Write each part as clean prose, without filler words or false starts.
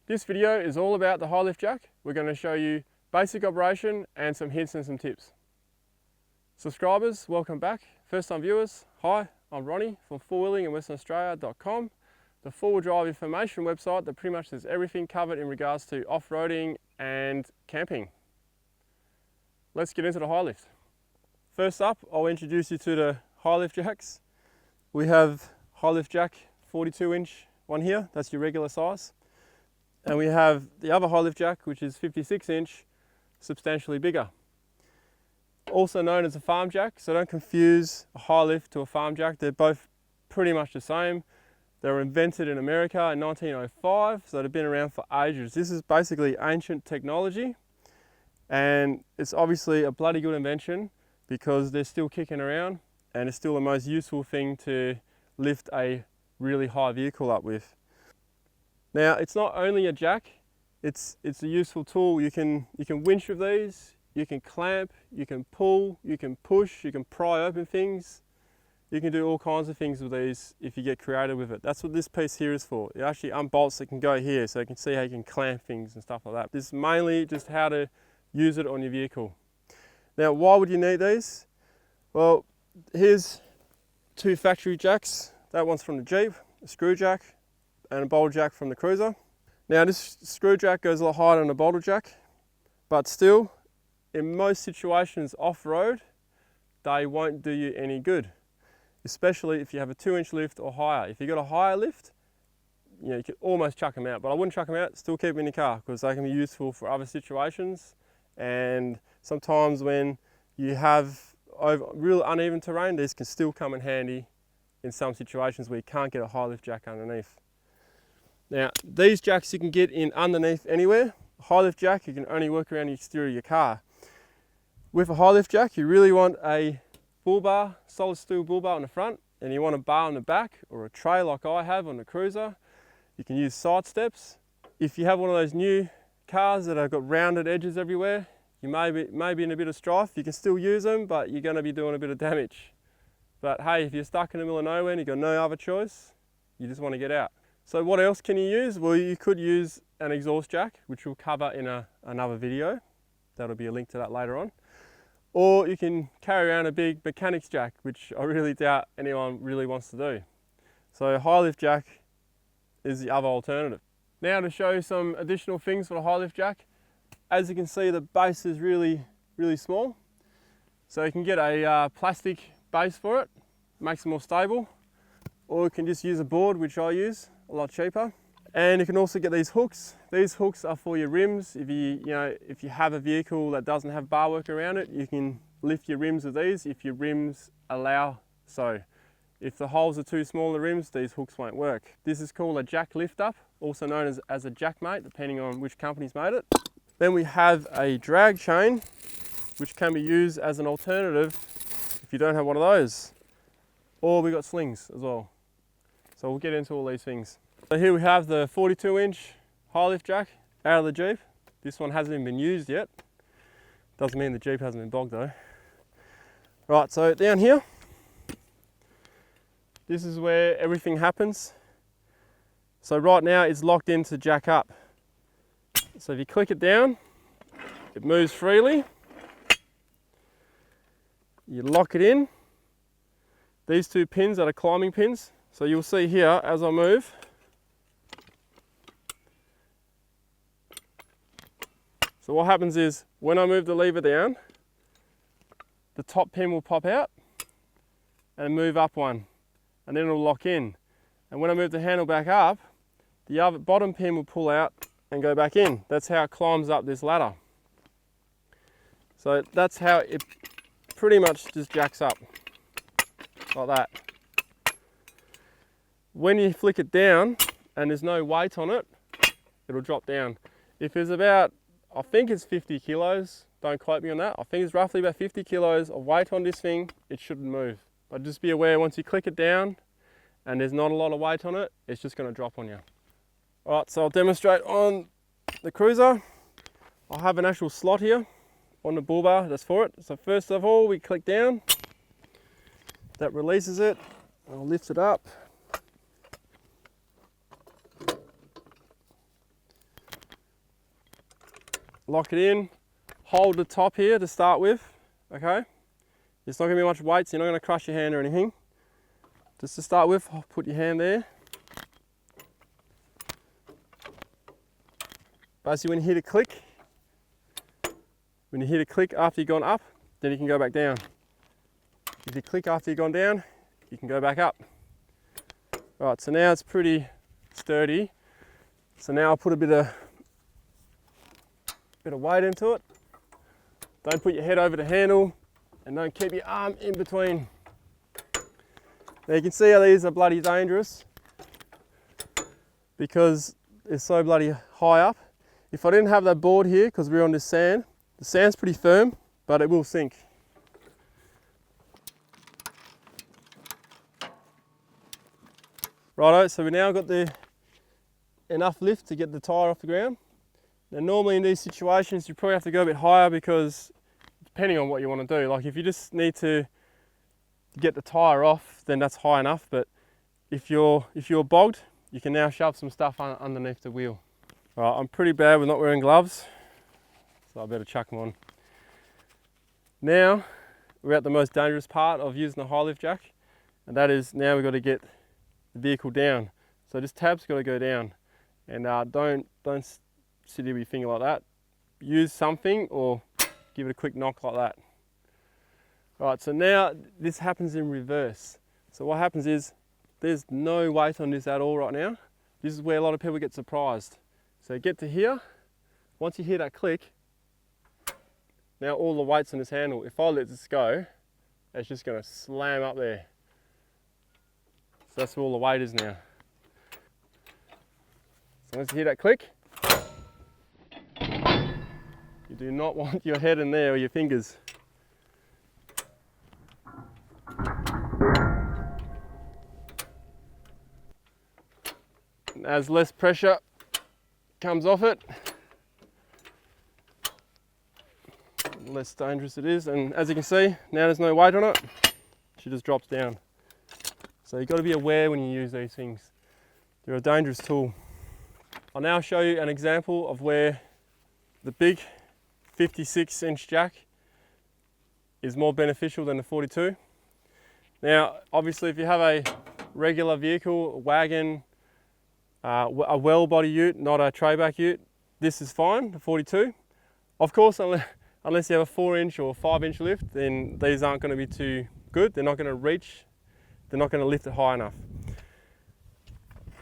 This video is all about the high lift jack. We're going to show you basic operation and some hints and some tips. Subscribers, welcome back. First time viewers, hi, I'm Ronnie from fourwheelinginwesternaustralia.com, the four-wheel drive information website that pretty much has everything covered in regards to off-roading and camping. Let's get into the high lift. First up, I'll introduce you to the high lift jacks. We have high lift jack 42-inch one here, that's your regular size. And we have the other high lift jack, which is 56-inch, substantially bigger. Also known as a farm jack, so don't confuse a high lift to a farm jack. They're both pretty much the same. They were invented in America in 1905, so they've been around for ages. This is basically ancient technology, and it's obviously a bloody good invention because they're still kicking around and it's still the most useful thing to lift a really high vehicle up with. Now, it's not only a jack, it's a useful tool. You can winch with these, you can clamp, you can pull, you can push, you can pry open things. You can do all kinds of things with these if you get creative with it. That's what this piece here is for. It actually unbolts, it can go here, so you can see how you can clamp things and stuff like that. This is mainly just how to use it on your vehicle. Now, why would you need these? Well, here's two factory jacks. That one's from the Jeep, a screw jack, and a boulder jack from the Cruiser. Now, this screw jack goes a lot higher than a boulder jack, but still, in most situations off-road, they won't do you any good, especially if you have a 2-inch lift or higher. If you've got a higher lift, you could almost chuck them out, but I wouldn't chuck them out, still keep them in your car because they can be useful for other situations. And sometimes when you have real uneven terrain, these can still come in handy in some situations where you can't get a high lift jack underneath. Now, these jacks you can get in underneath anywhere. A high lift jack, you can only work around the exterior of your car. With a high lift jack, you really want a bull bar, solid steel bull bar on the front, and you want a bar on the back or a tray like I have on the Cruiser. You can use side steps. If you have one of those new cars that have got rounded edges everywhere, you may be in a bit of strife. You can still use them, but you're going to be doing a bit of damage. But hey, if you're stuck in the middle of nowhere and you've got no other choice, you just want to get out. So what else can you use? Well, you could use an exhaust jack, which we'll cover in another video. That'll be a link to that later on. Or you can carry around a big mechanics jack, which I really doubt anyone really wants to do. So a high lift jack is the other alternative. Now to show you some additional things for the high lift jack. As you can see, the base is really small. So you can get a plastic base for it, makes it more stable. Or you can just use a board, which I use, a lot cheaper. And you can also get these hooks. These hooks are for your rims. If you have a vehicle that doesn't have bar work around it, you can lift your rims with these if your rims allow so. If the holes are too small in the rims, these hooks won't work. This is called a jack lift up, also known as a jackmate, depending on which company's made it. Then we have a drag chain, which can be used as an alternative if you don't have one of those. Or we got slings as well. So we'll get into all these things. So here we have the 42-inch high lift jack out of the Jeep. This one hasn't even been used yet. Doesn't mean the Jeep hasn't been bogged though. Right, so down here, this is where everything happens. So right now it's locked into jack up. So if you click it down, it moves freely. You lock it in. These two pins are the climbing pins. So you'll see here as I move, so what happens is when I move the lever down, the top pin will pop out and move up one, and then it'll lock in. And when I move the handle back up, the other bottom pin will pull out and go back in. That's how it climbs up this ladder. So that's how it pretty much just jacks up, like that. When you flick it down and there's no weight on it, it'll drop down. If there's about, I think it's 50 kilos, don't quote me on that, I think it's roughly about 50 kilos of weight on this thing, it shouldn't move. But just be aware, once you click it down and there's not a lot of weight on it, it's just going to drop on you. Alright, so I'll demonstrate on the Cruiser. I'll have an actual slot here on the bull bar that's for it. So first of all, we click down, that releases it, I'll lift it up. lock it in, hold the top here to start with, okay? It's not going to be much weight, so you're not going to crush your hand or anything. Just to start with, put your hand there. Basically when you hit a click, after you've gone up, then you can go back down. If you click after you've gone down, you can go back up. Right, so now it's pretty sturdy. So now I'll put a bit of weight into it. Don't put your head over the handle and don't keep your arm in between. Now you can see how these are bloody dangerous because it's so bloody high up. If I didn't have that board here, because we're on this sand, the sand's pretty firm, but it will sink. Righto, so we now got enough lift to get the tyre off the ground. Now normally in these situations you probably have to go a bit higher because depending on what you want to do, like if you just need to get the tyre off, then that's high enough, but if you're bogged, you can now shove some stuff underneath the wheel. Right, I'm pretty bad with not wearing gloves, so I better chuck them on. Now we're at the most dangerous part of using the high lift jack, and that is now we've got to get the vehicle down. So this tab's got to go down, and don't sit here with your finger like that. Use something or give it a quick knock like that. Right, so now this happens in reverse. So what happens is there's no weight on this at all right now. This is where a lot of people get surprised. So get to here, once you hear that click, now all the weight's on this handle. If I let this go, it's just going to slam up there. So that's where all the weight is now. So once you hear that click, you do not want your head in there or your fingers. And as less pressure comes off it, less dangerous it is. And as you can see, now there's no weight on it, she just drops down. So you've got to be aware when you use these things. They're a dangerous tool. I'll now show you an example of where the big 56-inch jack is more beneficial than the 42. Now, obviously, if you have a regular vehicle, a wagon, a well body ute, not a tray back ute, this is fine, the 42. Of course, unless you have a 4-inch or 5-inch lift, then these aren't going to be too good. They're not going to reach, they're not going to lift it high enough.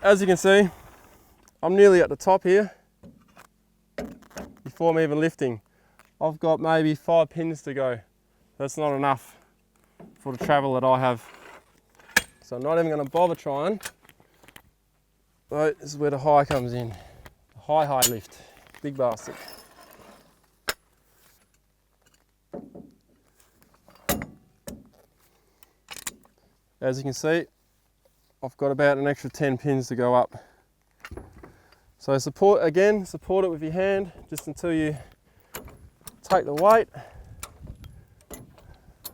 As you can see, I'm nearly at the top here before I'm even lifting. I've got maybe 5 pins to go. That's not enough for the travel that I have. So I'm not even going to bother trying. But this is where the high comes in. The high lift, big bastard. As you can see, I've got about an extra 10 pins to go up. So support it with your hand just until you take the weight.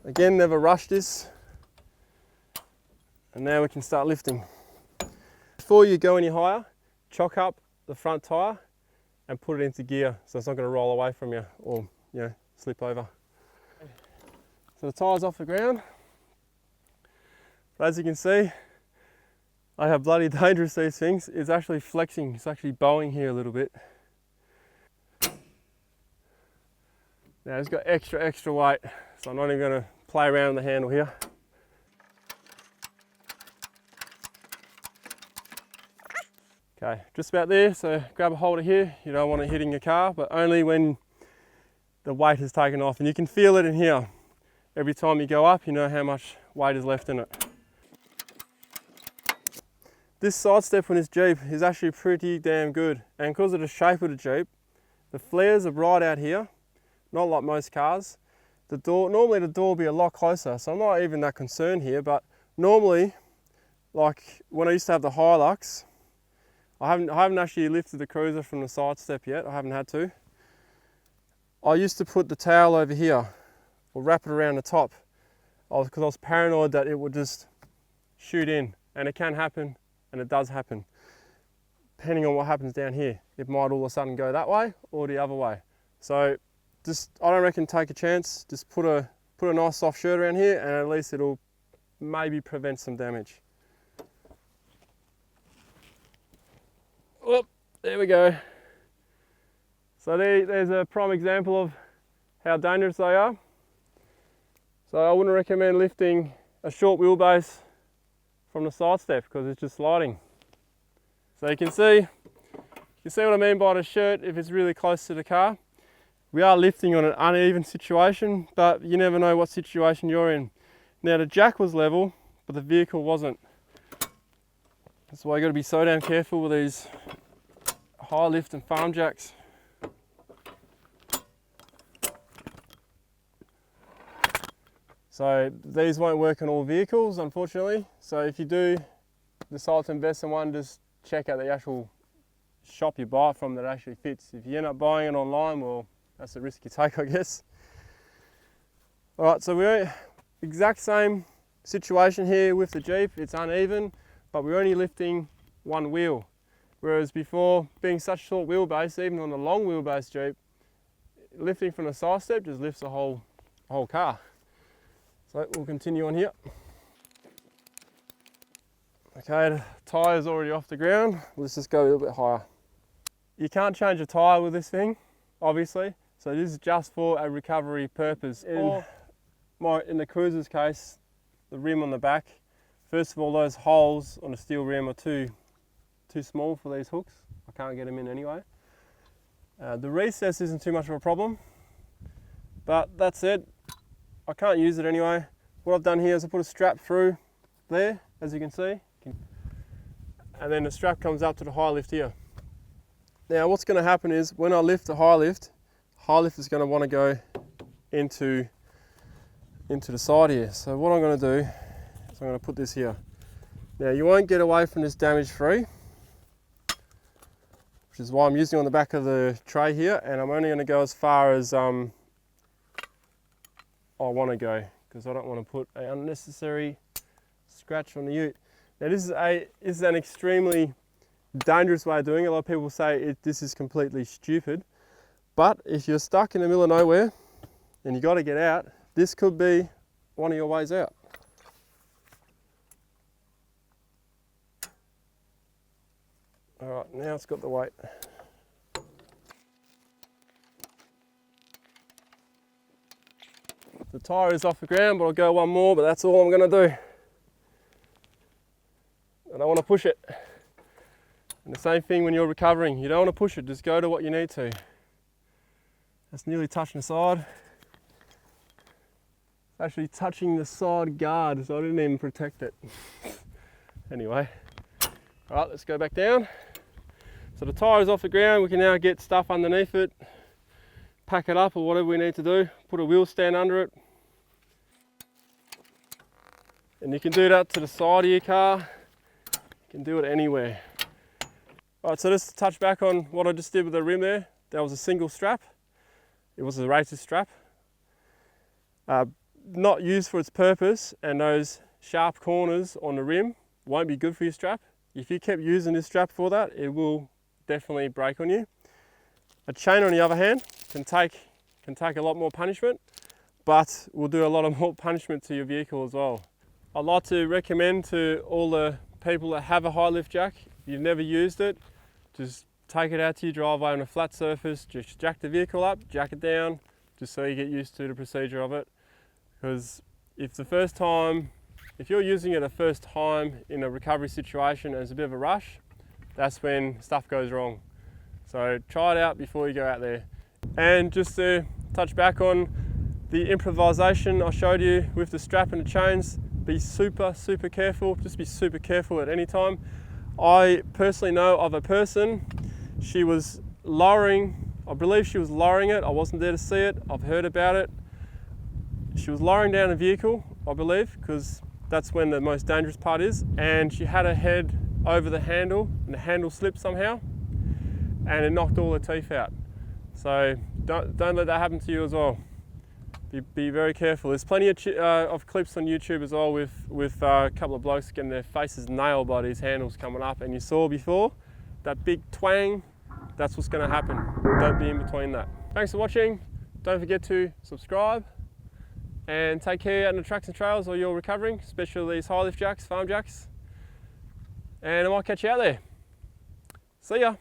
Again, never rush this. And now we can start lifting. Before you go any higher, chock up the front tyre and put it into gear so it's not going to roll away from you or slip over. So the tyre's off the ground. But as you can see, I have bloody dangerous these things. It's actually flexing, it's actually bowing here a little bit. Now it's got extra weight, so I'm not even going to play around with the handle here. Okay, just about there, so grab a holder here. You don't want it hitting your car, but only when the weight is taken off. And you can feel it in here. Every time you go up, you know how much weight is left in it. This side step on this Jeep is actually pretty damn good. And because of the shape of the Jeep, the flares are right out here, not like most cars. Normally the door will be a lot closer, so I'm not even that concerned here, but normally, like when I used to have the Hilux, I haven't actually lifted the cruiser from the side step yet, I haven't had to. I used to put the towel over here, or wrap it around the top, because I was paranoid that it would just shoot in, and it can happen, and it does happen. Depending on what happens down here, it might all of a sudden go that way or the other way. So just, I don't reckon take a chance, just put a nice soft shirt around here and at least it'll maybe prevent some damage. Whoop, there we go. So there's a prime example of how dangerous they are. So I wouldn't recommend lifting a short wheelbase from the side step because it's just sliding. So you can see what I mean by the shirt if it's really close to the car. We are lifting on an uneven situation, but you never know what situation you're in. Now the jack was level, but the vehicle wasn't. That's why you got to be so damn careful with these high lift and farm jacks. So these won't work on all vehicles, unfortunately. So if you do decide to invest in one, just check out the actual shop you buy it from that actually fits. If you end up buying it online, well, that's the risk you take, I guess. All right, so we're exact same situation here with the Jeep. It's uneven, but we're only lifting one wheel. Whereas before, being such short wheelbase, even on the long wheelbase Jeep, lifting from the side step just lifts the whole car. So we'll continue on here. Okay, the tyre's already off the ground. Let's just go a little bit higher. You can't change a tyre with this thing, obviously. So this is just for a recovery purpose. In the Cruiser's case, the rim on the back, first of all, those holes on the steel rim are too small for these hooks. I can't get them in anyway. The recess isn't too much of a problem, but that said, I can't use it anyway. What I've done here is I put a strap through there, as you can see, and then the strap comes up to the high lift here. Now what's going to happen is when I lift the high lift is going to want to go into the side here. So what I'm going to do is I'm going to put this here. Now you won't get away from this damage free, which is why I'm using it on the back of the tray here, and I'm only going to go as far as I want to go, because I don't want to put an unnecessary scratch on the ute. Now this is an extremely dangerous way of doing it. A lot of people say this is completely stupid, but if you're stuck in the middle of nowhere and you got to get out, this could be one of your ways out. All right, now it's got the weight. The tyre is off the ground, but I'll go one more, but that's all I'm going to do. I don't want to push it. And the same thing when you're recovering. You don't want to push it, just go to what you need to. That's nearly touching the side. It's actually touching the side guard, so I didn't even protect it. Anyway, all right, let's go back down. So the tyre is off the ground. We can now get stuff underneath it, pack it up or whatever we need to do, put a wheel stand under it. And you can do that to the side of your car. You can do it anywhere. All right, so just to touch back on what I just did with the rim there, that was a single strap. It was a racer strap. Not used for its purpose, and those sharp corners on the rim won't be good for your strap. If you kept using this strap for that, it will definitely break on you. A chain, on the other hand, can take a lot more punishment, but will do a lot of more punishment to your vehicle as well. I'd like to recommend to all the people that have a high lift jack, if you've never used it, just take it out to your driveway on a flat surface, just jack the vehicle up, jack it down, just so you get used to the procedure of it. Because if you're using it a first time in a recovery situation and there's a bit of a rush, that's when stuff goes wrong. So try it out before you go out there. And just to touch back on the improvisation I showed you with the strap and the chains, be super careful. Just be super careful at any time. I personally know of a person, she was lowering, I believe she was lowering it. I wasn't there to see it. I've heard about it. She was lowering down a vehicle, I believe, because that's when the most dangerous part is. And she had her head over the handle and the handle slipped somehow and it knocked all her teeth out. So don't let that happen to you as well. Be very careful. There's plenty of clips on YouTube as well with a couple of blokes getting their faces nailed by these handles coming up, and you saw before that big twang that's what's going to happen. Don't be in between that. Thanks for watching. Don't forget to subscribe and take care out in the tracks and trails while you're recovering, especially these high lift jacks, farm jacks. And I might catch you out there. See ya.